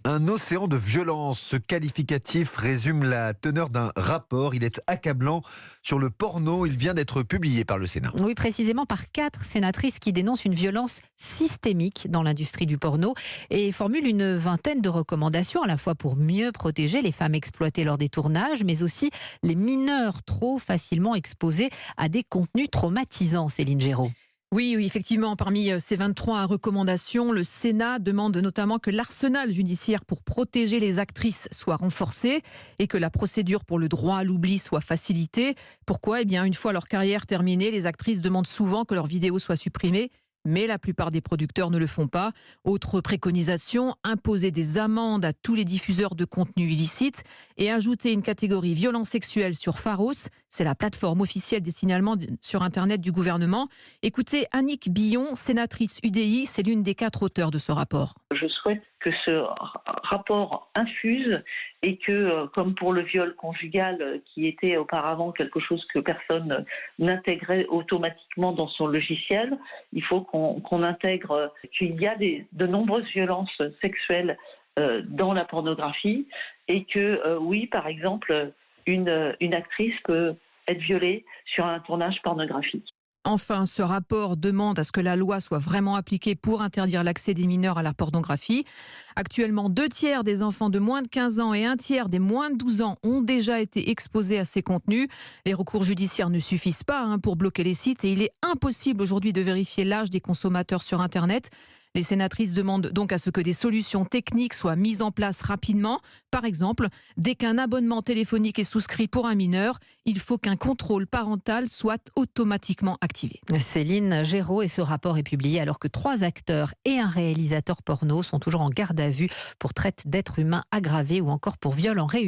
Un océan de violence. Ce qualificatif résume la teneur d'un rapport. Il est accablant sur le porno. Il vient d'être publié par le Sénat. Oui, précisément par 4 sénatrices qui dénoncent une violence systémique dans l'industrie du porno et formulent une vingtaine de recommandations à la fois pour mieux protéger les femmes exploitées lors des tournages, mais aussi les mineurs trop facilement exposés à des contenus traumatisants. Céline Géraud. Oui, effectivement, parmi ces 23 recommandations, le Sénat demande notamment que l'arsenal judiciaire pour protéger les actrices soit renforcé et que la procédure pour le droit à l'oubli soit facilitée. Pourquoi ? Une fois leur carrière terminée, les actrices demandent souvent que leurs vidéos soient supprimées. Mais la plupart des producteurs ne le font pas. Autre préconisation, imposer des amendes à tous les diffuseurs de contenus illicites et ajouter une catégorie violence sexuelle sur Pharos. C'est la plateforme officielle des signalements sur Internet du gouvernement. Écoutez Annick Billon, sénatrice UDI, c'est l'une des 4 auteurs de ce rapport. Je souhaite que ce rapport infuse et que, comme pour le viol conjugal, qui était auparavant quelque chose que personne n'intégrait automatiquement dans son logiciel, il faut qu'on intègre qu'il y a de nombreuses violences sexuelles dans la pornographie et que, oui, par exemple, une actrice peut être violée sur un tournage pornographique. Enfin, ce rapport demande à ce que la loi soit vraiment appliquée pour interdire l'accès des mineurs à la pornographie. Actuellement, 2/3 des enfants de moins de 15 ans et 1/3 des moins de 12 ans ont déjà été exposés à ces contenus. Les recours judiciaires ne suffisent pas pour bloquer les sites et il est impossible aujourd'hui de vérifier l'âge des consommateurs sur Internet. Les sénatrices demandent donc à ce que des solutions techniques soient mises en place rapidement. Par exemple, dès qu'un abonnement téléphonique est souscrit pour un mineur, il faut qu'un contrôle parental soit automatiquement activé. Céline Géraud, et ce rapport est publié alors que 3 acteurs et un réalisateur porno sont toujours en garde à vue pour traite d'êtres humains aggravés ou encore pour viol en réunion.